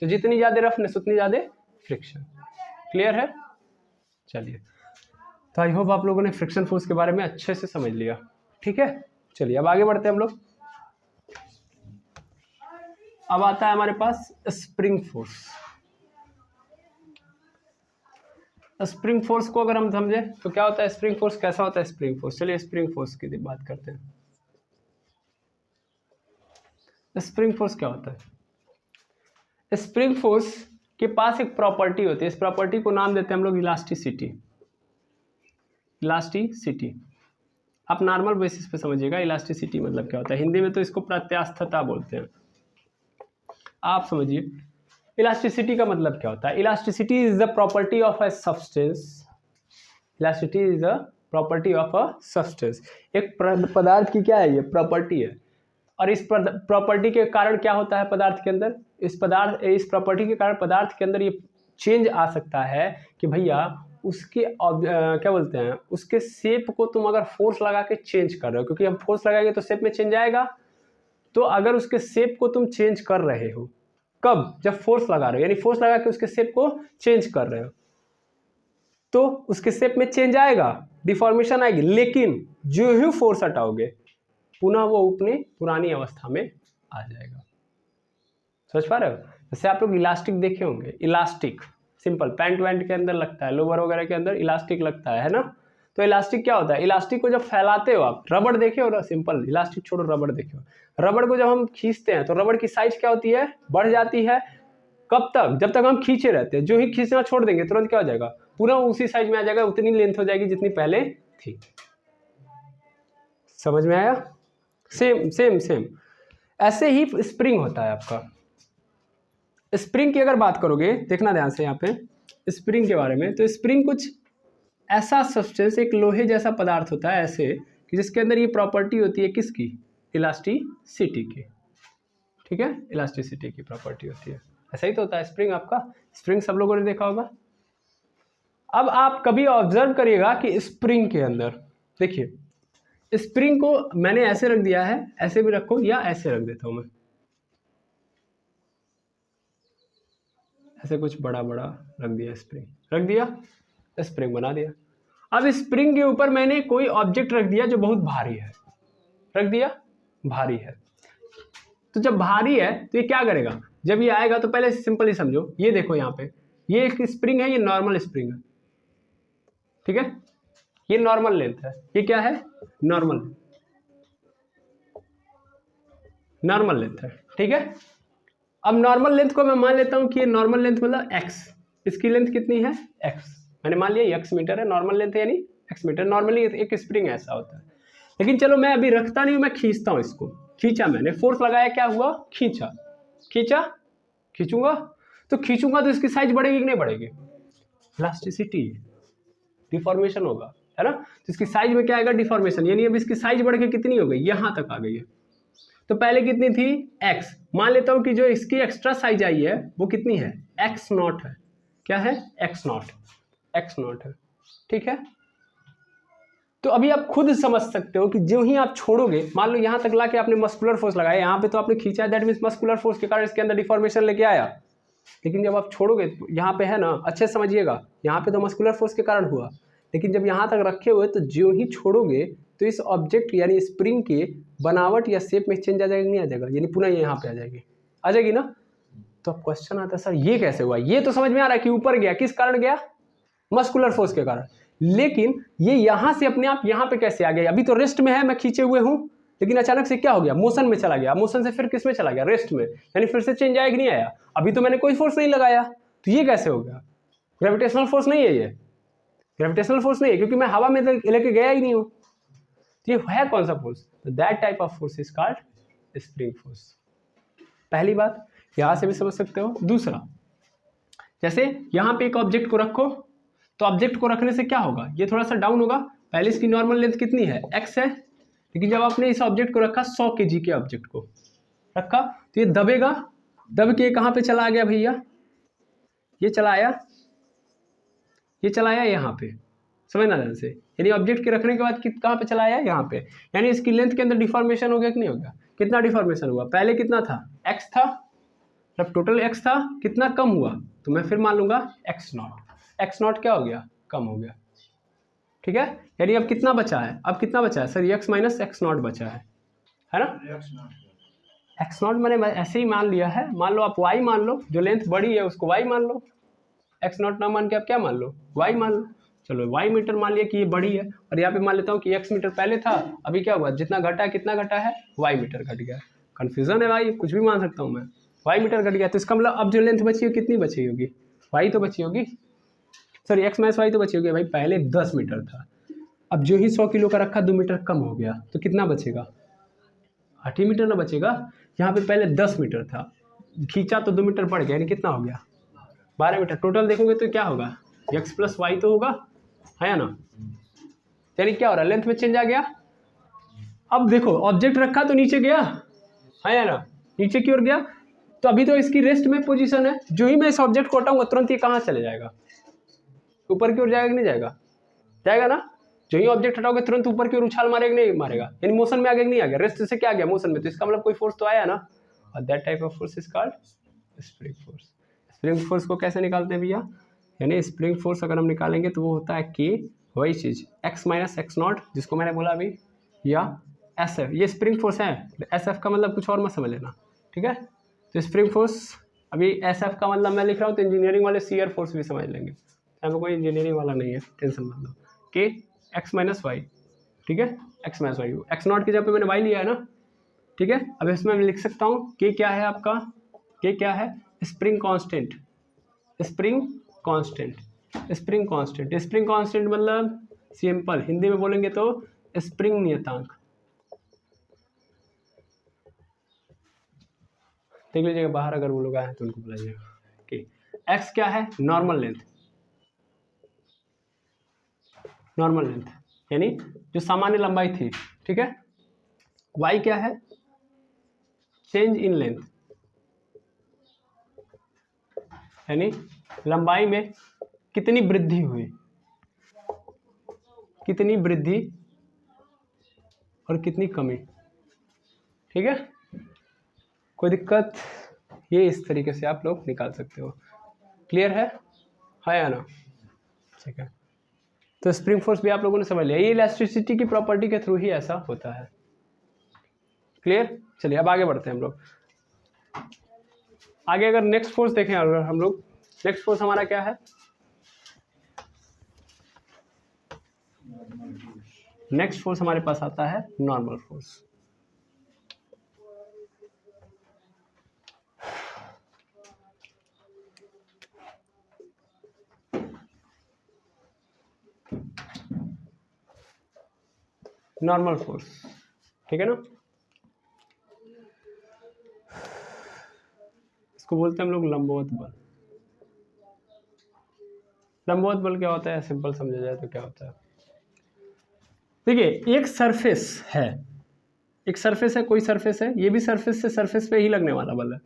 तो जितनी ज़्यादा रफनेस उतनी ज़्यादा फ्रिक्शन। क्लियर है? चलिए, तो आई होप आप लोगों ने फ्रिक्शन फोर्स के बारे में अच्छे से समझ लिया, ठीक है। चलिए अब आगे बढ़ते हैं हम लोग। अब आता है हमारे पास स्प्रिंग फोर्स। स्प्रिंग फोर्स को अगर हम समझे तो क्या होता है स्प्रिंग फोर्स, कैसा होता है स्प्रिंग फोर्स। चलिए स्प्रिंग फोर्स की बात करते हैं। स्प्रिंग फोर्स क्या होता है, स्प्रिंग फोर्स के पास एक प्रॉपर्टी होती है, इस प्रॉपर्टी को नाम देते हैं हम लोग इलास्टिसिटी। इलास्टिसिटी आप नॉर्मल बेसिस पे समझिएगा, इलास्टिसिटी मतलब क्या होता है, हिंदी में तो इसको प्रत्यास्थता बोलते हैं, आप समझिए इलास्टिसिटी का मतलब क्या होता है। Elasticity is the property of a substance, elasticity is the property of a substance, एक पदार्थ की क्या है, ये प्रॉपर्टी है। और इस प्रॉपर्टी के कारण क्या होता है पदार्थ के अंदर, इस प्रॉपर्टी के कारण पदार्थ के अंदर ये चेंज आ सकता है कि भैया उसके क्या बोलते हैं, उसके शेप को तुम अगर फोर्स लगा के चेंज कर रहे हो, क्योंकि हम फोर्स लगाएंगे तो शेप में चेंज आएगा। तो अगर उसके शेप को तुम चेंज कर रहे हो, कब, जब फोर्स लगा रहे हो, यानी फोर्स लगा के उसके शेप को चेंज कर रहे हो, तो उसके शेप में चेंज आएगा, डिफॉर्मेशन आएगी। लेकिन जो ही फोर्स हटाओगे पुनः वो अपनी पुरानी अवस्था में आ जाएगा। समझ पा रहे हो? जैसे आप लोग इलास्टिक देखे होंगे, इलास्टिक सिंपल पैंट वैंट के अंदर लगता है, लोअर वगैरह के अंदर इलास्टिक लगता है ना। तो इलास्टिक क्या होता है, इलास्टिक को जब फैलाते हो आप, रबड़ देखे हो ना, सिंपल इलास्टिक छोड़ो, रबड़ देखे हो, रबड़ को जब हम खींचते हैं तो रबड़ की साइज क्या होती है, बढ़ जाती है। कब तक, जब तक हम खींचे रहते हैं, जो ही खींचना छोड़ देंगे तुरंत क्या हो जाएगा, पूरा उसी साइज में आ जाएगा, उतनी लेंथ हो जाएगी जितनी पहले थी। समझ में आया? सेम सेम सेम ऐसे ही स्प्रिंग होता है आपका। स्प्रिंग की अगर बात करोगे, देखना ध्यान से यहाँ पे स्प्रिंग के बारे में, तो स्प्रिंग कुछ ऐसा सब्सटेंस, एक लोहे जैसा पदार्थ होता है ऐसे, कि जिसके अंदर ये प्रॉपर्टी होती है किसकी, इलास्टिसिटी की, ठीक है, इलास्टिसिटी की प्रॉपर्टी होती है। ऐसा ही तो होता है स्प्रिंग आपका, स्प्रिंग सब लोगों ने देखा होगा। अब आप कभी ऑब्जर्व करिएगा कि स्प्रिंग के अंदर देखिए, स्प्रिंग को मैंने ऐसे रख दिया है, ऐसे भी रखो या ऐसे रख देता हूं मैं, ऐसे कुछ बड़ा बड़ा रख दिया, स्प्रिंग रख दिया, स्प्रिंग बना दिया। अब स्प्रिंग के ऊपर मैंने कोई ऑब्जेक्ट रख दिया जो बहुत भारी है, रख दिया, भारी है। तो जब भारी है तो ये क्या करेगा, जब ये आएगा तो पहले सिंपल ही समझो, ये देखो यहाँ पे ये एक स्प्रिंग है, ये नॉर्मल स्प्रिंग है, ठीक है, ये नॉर्मल लेंथ है, ये क्या है, नॉर्मल, नॉर्मल लेंथ है, ठीक है। अब नॉर्मल लेंथ को मैं मान लेता हूं कि ये नॉर्मल लेंथ मतलब x, इसकी लेंथ कितनी है, x, मैंने मान लिया x मीटर है, नॉर्मल लेंथ है यानी x मीटर। नॉर्मली एक स्प्रिंग ऐसा होता है, लेकिन चलो मैं अभी रखता नहीं हूं, मैं खींचता हूं इसको, खींचा मैंने, फोर्स लगाया, क्या हुआ, खींचा, खींचा, खींचूंगा, तो खींचूंगा तो इसकी साइज बढ़ेगी कि नहीं बढ़ेगी, इलास्टिसिटी, डिफॉर्मेशन होगा, है ना। तो इसकी साइज में क्या आएगा, डिफॉर्मेशन, यानी अब इसकी साइज बढ़ के कितनी हो गई, यहां तक आ गई है। तो पहले कितनी थी, x, मान लेता हूं कि जो इसकी एक्स्ट्रा साइज आई है वो कितनी है, x नॉट है, क्या है, x नॉट है, ठीक है। तो अभी आप खुद समझ सकते हो कि जो ही आप छोड़ोगे, मान लो यहां तक लाके आपने मस्कुलर फोर्स लगाया, यहां पे तो आपने खींचा, दैट मींस मस्कुलर फोर्स के कारण इसके अंदर डिफॉर्मेशन लेके आया, लेकिन जब आप छोड़ोगे तो यहाँ पे है ना, अच्छे से समझिएगा, यहाँ पे तो मस्कुलर फोर्स के कारण हुआ, लेकिन जब यहाँ तक रखे हुए तो जो ही छोड़ोगे तो इस ऑब्जेक्ट यानी स्प्रिंग के बनावट या शेप में चेंज आ जाएगा, नहीं आ जाएगा, यानी पुनः ये यहाँ पे आ जाएगी ना। तो अब क्वेश्चन आता है सर ये कैसे हुआ, ये तो समझ में आ रहा है कि ऊपर गया, किस कारण गया, मस्कुलर फोर्स के कारण, लेकिन ये यहाँ से अपने आप यहाँ पे कैसे आ गया? अभी तो रेस्ट में है, मैं खींचे हुए हूँ, लेकिन अचानक से क्या हो गया? मोशन में चला गया। मोशन से फिर किस में चला गया? रेस्ट में। यानी फिर से चेंज आया कि नहीं आया? अभी तो मैंने कोई फोर्स नहीं लगाया, तो ये कैसे हो गया? ग्रेविटेशनल फोर्स नहीं है ये, ग्रेविटेशनल फोर्स नहीं है, क्योंकि मैं हवा में लेके गया ही नहीं हूँ। तो ये है कौन सा force? That type of force is called spring force. पहली बात यहां से भी समझ सकते हो। दूसरा, जैसे यहां पे एक ऑब्जेक्ट को रखो, तो ऑब्जेक्ट को रखने से क्या होगा? ये थोड़ा सा डाउन होगा। पहले इसकी नॉर्मल लेंथ कितनी है? x है, लेकिन जब आपने इस ऑब्जेक्ट को रखा 100 kg के ऑब्जेक्ट को रखा, तो ये दबेगा, दब के कहां पे चला गया भैया? ये चला आया, ये चला आया यहाँ पे, समझना ध्यान से। यानी ऑब्जेक्ट के रखने के बाद कहाँ पे चला आया? यहाँ पे। यानी इसकी लेंथ के अंदर डिफॉर्मेशन हो गया कि नहीं हो गया? कितना डिफॉर्मेशन हुआ? पहले कितना था? x था, जब टोटल x था कितना कम हुआ? तो मैं फिर मान लूंगा x0 क्या हो गया? कम हो गया। ठीक है, यानी अब कितना बचा है? अब कितना बचा है सर? x माइनस x0 बचा है ना? x0 मैंने ऐसे ही मान लिया है, मान लो आप y मान लो, जो लेंथ बड़ी है उसको y मान लो, x0 ना मान के आप क्या मान लो? y मान लो। चलो y मीटर मान लिया कि ये बड़ी है, और यहाँ पे मान लेता हूँ कि x मीटर पहले था, अभी क्या हुआ? जितना घटा है कितना घटा है? y मीटर घट गया। कंफ्यूजन है भाई, कुछ भी मान सकता हूँ मैं। y मीटर घट गया, तो इसका मतलब अब जो लेंथ बची है कितनी बची होगी? y तो बची होगी, सॉरी x माइनस y तो बची होगी। भाई पहले 10 मीटर था, अब जो ही 100 किलो का रखा 2 मीटर कम हो गया, तो कितना बचेगा? 8 ही मीटर ना बचेगा। यहाँ पे पहले 10 मीटर था, खींचा तो 2 मीटर बढ़ गया, यानी कितना हो गया? 12 मीटर। टोटल देखोगे तो क्या होगा? x प्लस वाई तो होगा, है ना? यानी क्या हो रहा है? लेंथ में चेंज आ गया। अब देखो ऑब्जेक्ट रखा तो नीचे गया, है ना? नीचे की ओर गया, तो अभी तो इसकी रेस्ट में पोजीशन है। जो ही मैं इस ऑब्जेक्ट को हटाऊंगा तुरंत ये कहाँ चले जाएगा? ऊपर की ओर जाएगा कि नहीं जाएगा? जाएगा ना? जो ही ऑब्जेक्ट हटाओगे तुरंत ऊपर की ओर उछाल मारेगा नहीं मारेगा? यानी मोशन में आ गया कि नहीं आ गया? रेस्ट से क्या आ गया? मोशन में। तो इसका मतलब कोई फोर्स तो आया ना, और that type of force is called spring force. Spring force को कैसे निकालते हैं भैया? यानी स्प्रिंग फोर्स अगर हम निकालेंगे तो वो होता है कि वही चीज़ x माइनस x0, जिसको मैंने बोला अभी, या SF। ये स्प्रिंग फोर्स है, SF का मतलब कुछ और मत समझ लेना, ठीक है? तो स्प्रिंग फोर्स, अभी SF का मतलब मैं लिख रहा हूँ तो इंजीनियरिंग वाले शियर फोर्स भी समझ लेंगे, यहाँ पे कोई इंजीनियरिंग वाला नहीं है, टेंशन मत लो। कि x माइनस वाई, ठीक है? x माइनस वाई, x0 की जगह पे मैंने y लिया है ना, ठीक है? अब इसमें मैं लिख सकता हूँ कि क्या है आपका? कि क्या है? Spring constant. Spring constant, spring constant, spring constant मतलब सिंपल हिंदी में बोलेंगे तो स्प्रिंग नियतांक। देख लीजिएगा बाहर अगर वो लोग आए तो उनको बुलाइएगा कि x क्या है? नॉर्मल लेंथ, नॉर्मल लेंथ यानी जो सामान्य लंबाई थी, ठीक है? y क्या है? चेंज इन लेंथ, यानी लंबाई में कितनी वृद्धि हुई, कितनी वृद्धि और कितनी कमी, ठीक है? कोई दिक्कत? ये इस तरीके से आप लोग निकाल सकते हो। क्लियर है या ना? ठीक है, तो स्प्रिंग फोर्स भी आप लोगों ने समझ लिया। ये इलास्टिसिटी की प्रॉपर्टी के थ्रू ही ऐसा होता है। क्लियर? चलिए अब आगे बढ़ते हैं हम लोग। आगे अगर नेक्स्ट फोर्स देखें, अगर हम लोग, नेक्स्ट फोर्स हमारा क्या है? नेक्स्ट फोर्स हमारे पास आता है नॉर्मल फोर्स। नॉर्मल फोर्स, ठीक है ना? इसको बोलते हैं हम लोग लंबवत बल। लंबवत बल क्या होता है? सिंपल समझा जाए तो क्या होता है? देखिए एक सरफेस है, एक सरफेस है, कोई सरफेस है, ये भी सरफेस से सरफेस पे ही लगने वाला बल है।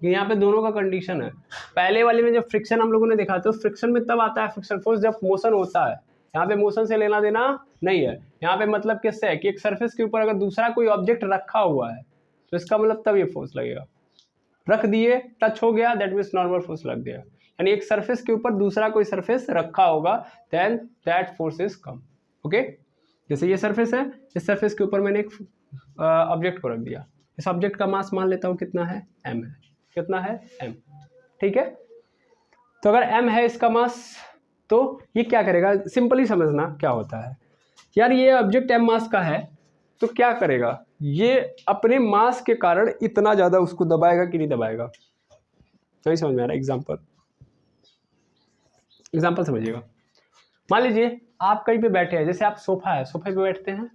यहाँ पे दोनों का कंडीशन है। पहले वाले में जब फ्रिक्शन हम लोगों ने देखा तो फ्रिक्शन में तब आता है फ्रिक्शन फोर्स जब मोशन होता है। यहाँ पे मोशन से लेना देना नहीं है, यहाँ पे मतलब किससे है कि एक सरफेस के ऊपर अगर दूसरा कोई ऑब्जेक्ट रखा हुआ है तो इसका मतलब तब ये फोर्स लगेगा। रख दिए, टच हो गया, दैट मीन्स नॉर्मल फोर्स लग गया। यानी एक सरफेस के ऊपर दूसरा कोई सरफेस रखा होगा then that force is come. Okay, जैसे ये सरफेस है, इस सरफेस के ऊपर मैंने एक ऑब्जेक्ट को रख दिया, इस ऑब्जेक्ट का मास मान लेता हूँ कितना है? m है। कितना है? m, ठीक है? तो अगर m है इसका मास, तो ये क्या करेगा, सिंपली समझना क्या होता है यार, ये ऑब्जेक्ट m मास का है तो क्या करेगा, ये अपने मास के कारण इतना ज़्यादा उसको दबाएगा कि नहीं दबाएगा, नहीं समझ में आ रहा। एग्जाम्पल समझिएगा। मान लीजिए आप कहीं पे बैठे हैं, जैसे आप सोफा है, सोफे पे बैठते हैं,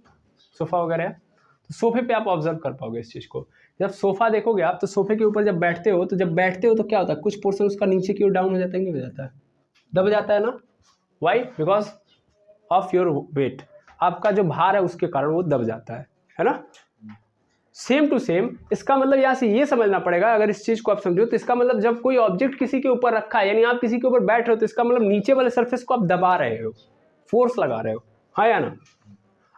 सोफा वगैरह है, तो सोफे पे आप ऑब्जर्व कर पाओगे इस चीज़ को। जब सोफा देखोगे आप, तो सोफे के ऊपर जब बैठते हो, तो जब बैठते हो तो क्या होता है, कुछ पोर्शन उसका नीचे की ओर डाउन हो जाता है, नहीं हो जाता है, दब जाता है ना। Why? Because of your weight, आपका जो भार है उसके कारण वो दब जाता है ना। सेम टू सेम, इसका मतलब यहाँ से ये समझना पड़ेगा, अगर इस चीज़ को आप समझो तो इसका मतलब जब कोई ऑब्जेक्ट किसी के ऊपर रखा है, यानी आप किसी के ऊपर बैठ रहे हो, तो इसका मतलब नीचे वाले सरफेस को आप दबा रहे हो, फोर्स लगा रहे हो, हाँ या ना।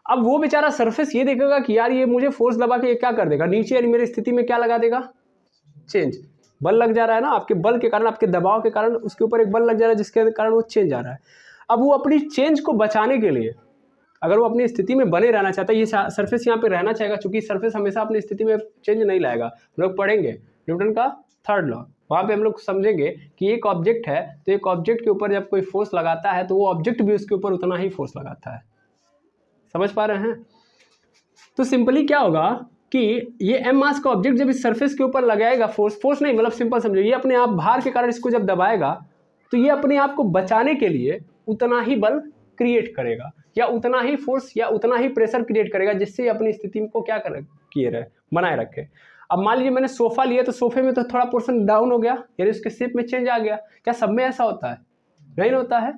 अब वो बेचारा सरफेस ये देखेगा कि यार ये मुझे फोर्स दबा के ये क्या कर देगा, नीचे यानी मेरी स्थिति में क्या लगा देगा, चेंज, बल लग जा रहा है ना, आपके बल के कारण, आपके दबाव के कारण उसके ऊपर एक बल लग जा रहा है, जिसके कारण वो चेंज आ रहा है। अब वो अपनी चेंज को बचाने के लिए, अगर वो अपनी स्थिति में बने रहना चाहता है, ये सरफेस यहाँ पे रहना चाहेगा, क्योंकि सरफेस हमेशा अपनी स्थिति में चेंज नहीं लाएगा। हम लोग पढ़ेंगे न्यूटन का थर्ड लॉ, वहाँ पे हम लोग समझेंगे कि एक ऑब्जेक्ट है, तो एक ऑब्जेक्ट के ऊपर जब कोई फोर्स लगाता है तो वो ऑब्जेक्ट भी उसके ऊपर उतना ही फोर्स लगाता है। समझ पा रहे हैं? तो सिंपली क्या होगा कि ये एम मास का ऑब्जेक्ट जब इस सरफेस के ऊपर लगाएगा फोर्स नहीं, मतलब सिंपल समझो, ये अपने आप भार के कारण इसको जब दबाएगा, तो ये अपने आप को बचाने के लिए उतना ही बल क्रिएट करेगा, या उतना ही फोर्स या उतना ही प्रेशर क्रिएट करेगा, जिससे अपनी स्थिति को क्या किए रहे, बनाए रखे। अब मान लीजिए मैंने सोफा लिया, तो सोफे में तो थोड़ा पोर्शन डाउन हो गया, यानी उसके शेप में चेंज आ गया। क्या सब में ऐसा होता है? नहीं होता है।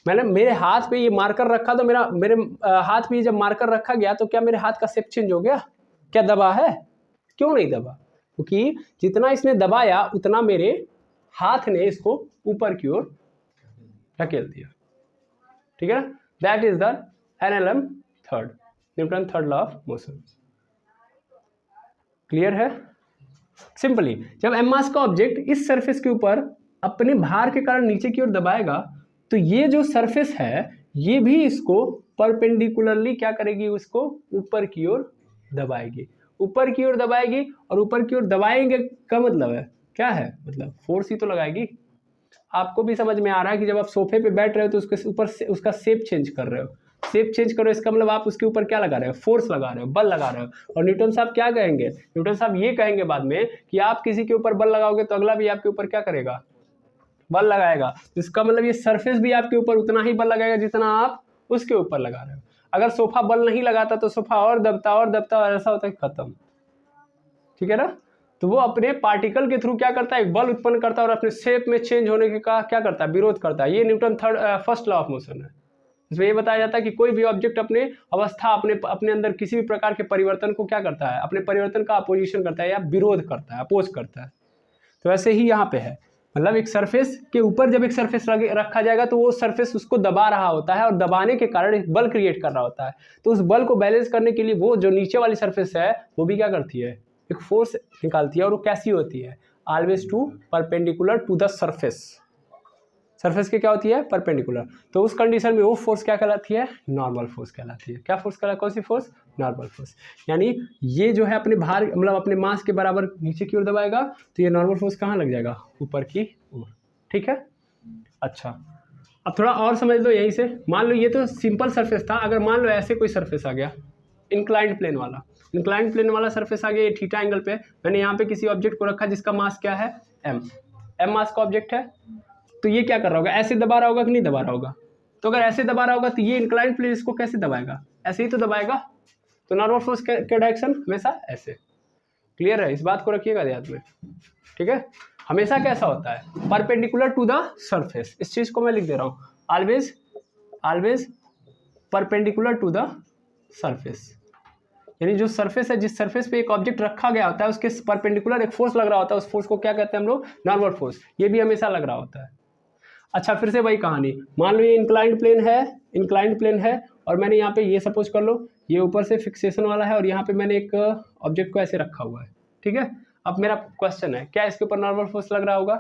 मैंने मेरे हाथ पे ये मार्कर रखा, तो मेरे हाथ पे जब मार्कर रखा गया, तो क्या मेरे हाथ का शेप चेंज हो गया? क्या दबा है? क्यों नहीं दबा? क्योंकि जितना इसने दबाया उतना मेरे हाथ ने इसको ऊपर की ओर धकेल दिया। ठीक है ना? That is the NLM third, Newton third law of motion. Clear है? सिंपली जब एम मास का ऑब्जेक्ट इस सरफेस के ऊपर अपने भार के कारण नीचे की ओर दबाएगा, तो ये जो सरफेस है ये भी इसको परपेंडिकुलरली क्या करेगी, उसको ऊपर की ओर दबाएगी, ऊपर की ओर दबाएगी। और ऊपर की ओर दबाएंगे का मतलब है क्या है, मतलब फोर्स ही तो लगाएगी। आपको भी समझ में आ रहा है कि जब आप सोफे पे बैठ रहे हो तो उसके ऊपर उसका शेप चेंज कर रहे हो, शेप चेंज करो, इसका मतलब आप उसके ऊपर क्या लगा रहे हो, फोर्स लगा रहे हो, बल लगा रहे हो। और न्यूटन साहब क्या कहेंगे, न्यूटन साहब ये कहेंगे बाद में कि आप किसी के ऊपर बल लगाओगे तो अगला भी आपके ऊपर क्या करेगा, बल लगाएगा। इसका मतलब ये सरफेस भी आपके ऊपर उतना ही बल लगाएगा जितना आप उसके ऊपर लगा रहे हो। अगर सोफा बल नहीं लगाता तो सोफा और दबता और ऐसा होता है खत्म। ठीक है ना? तो वो अपने पार्टिकल के थ्रू क्या करता है, एक बल उत्पन्न करता है और अपने शेप में चेंज होने के का क्या करता है, विरोध करता है। ये Newton first law of motion है। इसमें ये बताया जाता है कि कोई भी ऑब्जेक्ट अपने अवस्था, अपने अंदर किसी भी प्रकार के परिवर्तन को क्या करता है, अपने परिवर्तन का अपोजिशन करता है या विरोध करता है, अपोज करता है। तो ऐसे ही यहाँ पे है, मतलब एक सरफेस के ऊपर जब एक सरफेस रखा जाएगा तो वो सरफेस उसको दबा रहा होता है और दबाने के कारण एक बल क्रिएट कर रहा होता है। तो उस बल को बैलेंस करने के लिए वो जो नीचे वाली सरफेस है वो भी क्या करती है, एक फोर्स निकालती है। और वो कैसी होती है, always to perpendicular to the surface. Surface के क्या होती है, परपेंडिकुलर। तो उस कंडीशन में वो फोर्स क्या कहलाती है, नॉर्मल फोर्स कहलाती है। क्या फोर्स कहलाती है, कौन सी फोर्स, नॉर्मल फोर्स। यानी ये जो है अपने भार, मतलब अपने मास के बराबर नीचे की ओर दबाएगा, तो ये नॉर्मल फोर्स कहाँ लग जाएगा, ऊपर की ओर। ठीक है? अच्छा, अब थोड़ा और समझ लो यहीं से। मान लो ये तो सिंपल सरफेस था, अगर मान लो ऐसे कोई सरफेस आ गया, इंक्लाइंड प्लेन वाला, इंक्लाइंड प्लेन वाला सरफेस आ गया, ये थीटा एंगल पे मैंने यहाँ पे किसी ऑब्जेक्ट को रखा जिसका मास क्या है, एम मास का ऑब्जेक्ट है। तो ये क्या कर रहा होगा, ऐसे दबा रहा होगा कि नहीं दबा रहा होगा। तो अगर ऐसे दबा रहा होगा तो ये इंक्लाइंड प्लेन इसको कैसे दबाएगा, ऐसे ही तो दबाएगा। तो नॉर्मल फोर्स के डायरेक्शन हमेशा ऐसे। क्लियर है? इस बात को रखिएगा याद में। ठीक है? हमेशा कैसा होता है, परपेंडिकुलर टू द सरफेस। इस चीज को मैं लिख दे रहा हूँ, always perpendicular to the surface. यानी जो सरफेस है, जिस सरफेस पे एक ऑब्जेक्ट रखा गया होता है उसके परपेंडिकुलर एक फोर्स लग रहा होता है, उस फोर्स को क्या कहते हैं हम लोग, नॉर्मल फोर्स। ये भी हमेशा लग रहा होता है। अच्छा, फिर से वही कहानी, मान लो ये इंक्लाइंड प्लेन है और मैंने यहाँ पे ये सपोज कर लो ये ऊपर से फिक्सेशन वाला है और यहाँ पे मैंने एक ऑब्जेक्ट को ऐसे रखा हुआ है। ठीक है? अब मेरा क्वेश्चन है, क्या इसके ऊपर नॉर्मल फोर्स लग रहा होगा?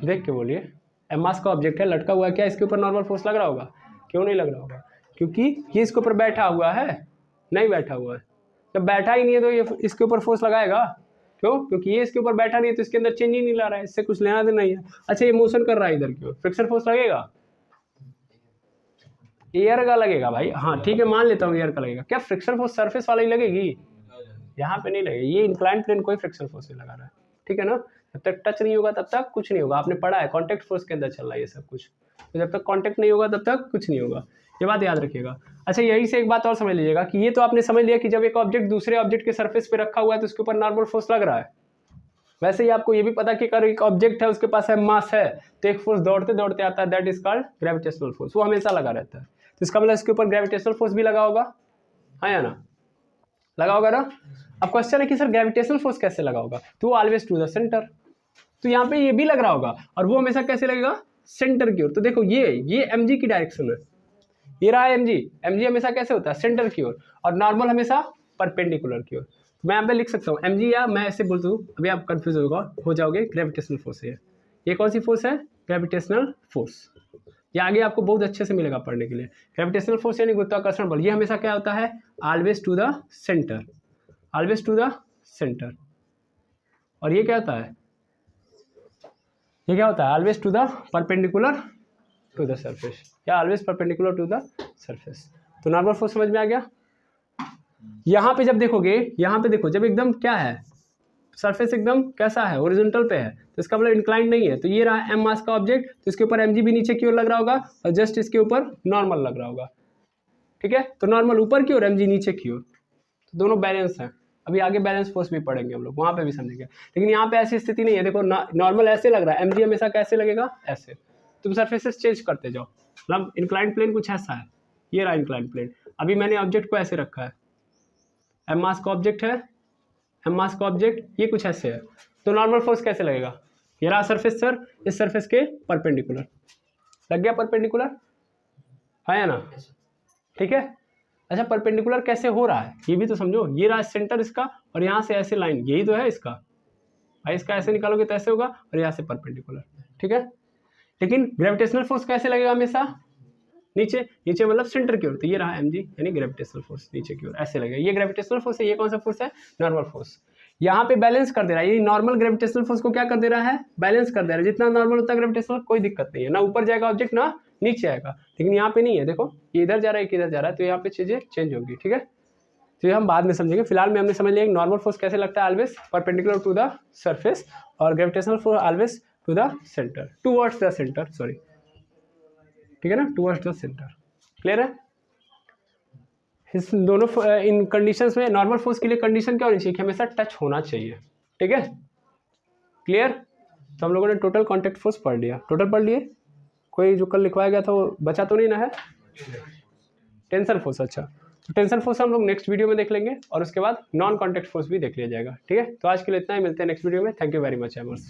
देख के बोलिए, एम मास का ऑब्जेक्ट है, लटका हुआ है, क्या इसके ऊपर नॉर्मल फोर्स लग रहा होगा? क्यों नहीं लग रहा होगा? क्योंकि ये इसके ऊपर बैठा हुआ है, नहीं बैठा हुआ है। जब बैठा ही नहीं है तो ये इसके ऊपर फोर्स लगाएगा? क्यों? क्योंकि ये इसके ऊपर बैठा नहीं है तो इसके अंदर चेंज ही नहीं ला रहा है, इससे कुछ लेना देना नहीं है। अच्छा ये मोशन कर रहा है इधर की ओर, फ्रिक्शन फोर्स लगेगा? एयर का लगेगा भाई, हाँ ठीक है मान लेता हूँ एयर का लगेगा। क्या फ्रिक्शन फोर्स सरफेस वाला ही लगेगी? यहाँ पे नहीं लगेगी, ये इंक्लाइन प्लेन कोई फ्रिक्शन फोर्स नहीं लगा रहा है, ठीक है ना। जब तक टच नहीं होगा तब तक कुछ नहीं होगा, आपने पढ़ा है कॉन्टैक्ट फोर्स के अंदर चल रहा है ये सब कुछ, तो जब तक कॉन्टैक्ट नहीं होगा तब तक कुछ नहीं होगा, ये बात याद रखिएगा। अच्छा यही से एक बात और समझ लीजिएगा कि ये तो आपने समझ लिया कि जब एक ऑब्जेक्ट दूसरे ऑब्जेक्ट के सरफेस पे रखा हुआ है तो उसके ऊपर नॉर्मल फोर्स लग रहा है। वैसे ही आपको ये भी पता कि अगर एक ऑब्जेक्ट है उसके पास है मास है तो एक फोर्स दौड़ते दौड़ते आता है, that is called gravitational force, वो हमेशा लगा रहता है। तो इसका मतलब इसके ऊपर ग्रेविटेशनल फोर्स भी लगा होगा, हाँ या ना, लगा होगा ना। अब क्वेश्चन है कि सर ग्रेविटेशनल फोर्स कैसे लगा होगा, तो वो ऑलवेज टू द सेंटर, तो यहाँ पे ये भी लग रहा होगा और वो हमेशा कैसे लगेगा, सेंटर की ओर। तो देखो ये mg की डायरेक्शन है, ये रहा mg हमेशा कैसे होता है, सेंटर की ओर, और नॉर्मल हमेशा परपेंडिकुलर की ओर। मैं यहाँ पे लिख सकता हूँ mg, या मैं ऐसे बोलता हूँ, अभी आप कंफ्यूज हो जाओगे, ग्रेविटेशनल फोर्स है ये। कौन सी फोर्स है, ग्रेविटेशनल फोर्स। ये आगे आपको बहुत अच्छे से मिलेगा पढ़ने के लिए। ग्रेविटेशनल फोर्स यानी गुरुत्वाकर्षण बल, ये हमेशा क्या होता है, always to the centre, always to the centre. और ये क्या होता है, ये क्या होता है, always to the perpendicular to the surface, या always perpendicular to the surface. तो नॉर्मल फोर्स समझ में आ गया। यहाँ पे जब देखोगे, यहाँ पे देखो जब एकदम क्या है, सरफेस एकदम कैसा है, हॉरिजॉन्टल पे है, तो इसका मतलब इंक्लाइंड नहीं है। तो ये रहा m मास का ऑब्जेक्ट, तो इसके ऊपर mg भी नीचे की ओर लग रहा होगा और जस्ट इसके ऊपर नॉर्मल लग रहा होगा, ठीक है। तो नॉर्मल ऊपर की ओर, mg नीचे की ओर, तो दोनों बैलेंस है। अभी आगे बैलेंस फोर्स भी पढ़ेंगे हम लोग, वहाँ पे भी समझेंगे। लेकिन यहाँ पे ऐसी स्थिति नहीं है, देखो नॉर्मल ऐसे लग रहा है, mg हमेशा कैसे लगेगा, ऐसे। तुम सरफेसेस चेंज करते जाओ, मतलब इंक्लाइंड प्लेन कुछ ऐसा है, ये रहा इंक्लाइंड प्लेन। अभी मैंने ऑब्जेक्ट को ऐसे रखा है, m मास का ऑब्जेक्ट है, m मास का ऑब्जेक्ट, ये कुछ ऐसे है, तो नॉर्मल फोर्स कैसे लगेगा, ये रहा सरफेस सर, इस सरफेस के परपेंडिकुलर लग गया, परपेंडिकुलर है या ना, ठीक है। अच्छा परपेंडिकुलर कैसे हो रहा है ये भी तो समझो, ये रहा सेंटर इसका और यहाँ से ऐसे लाइन, यही तो है इसका भाई, इसका ऐसे निकालोगे तो ऐसे होगा और यहाँ से परपेंडिकुलर, ठीक है। लेकिन ग्रेविटेशनल फोर्स कैसे लगेगा, हमेशा नीचे, नीचे मतलब सेंटर की ओर, तो ये रहा mg यानी ग्रेविटेशनल फोर्स नीचे की ओर ऐसे लगेगा, ये ग्रेविटेशनल फोर्स है। ये कौन सा फोर्स है, नॉर्मल फोर्स। यहाँ पे बैलेंस कर दे रहा है, ये नॉर्मल ग्रेविटेशनल फोर्स को क्या कर दे रहा है, बैलेंस कर दे रहा है। जितना नॉर्मल उतना ग्रेविटेशनल, कोई दिक्कत नहीं है, ना ऊपर जाएगा ऑब्जेक्ट ना नीचे आएगा। लेकिन यहाँ पे नहीं है, देखो ये इधर जा रहा है कि इधर जा रहा है, तो यहाँ पे चीजें चेंज होगी, ठीक है। तो ये हम बाद में समझेंगे, फिलहाल में हमने समझ लिया कि नॉर्मल फोर्स कैसे लगता है, always perpendicular to the surface, और gravitational force always to the centre, towards the centre, sorry, ठीक है ना, टूवर्ड्स द सेंटर। क्लियर है। इस दोनों इन कंडीशंस में नॉर्मल फोर्स के लिए कंडीशन क्या होनी चाहिए कि हमेशा टच होना चाहिए, ठीक है। क्लियर। तो हम लोगों ने टोटल कांटेक्ट फोर्स पढ़ लिया, टोटल पढ़ लिए। कोई जो कल लिखवाया गया था वो बचा तो नहीं ना है, टेंशन फोर्स। अच्छा तो टेंशन फोर्स हम लोग नेक्स्ट वीडियो में देख लेंगे और उसके बाद नॉन कांटेक्ट फोर्स भी देख लिया जाएगा, ठीक है। तो आज के लिए इतना ही, मिलते हैं नेक्स्ट वीडियो में। Thank you very much एमर्स।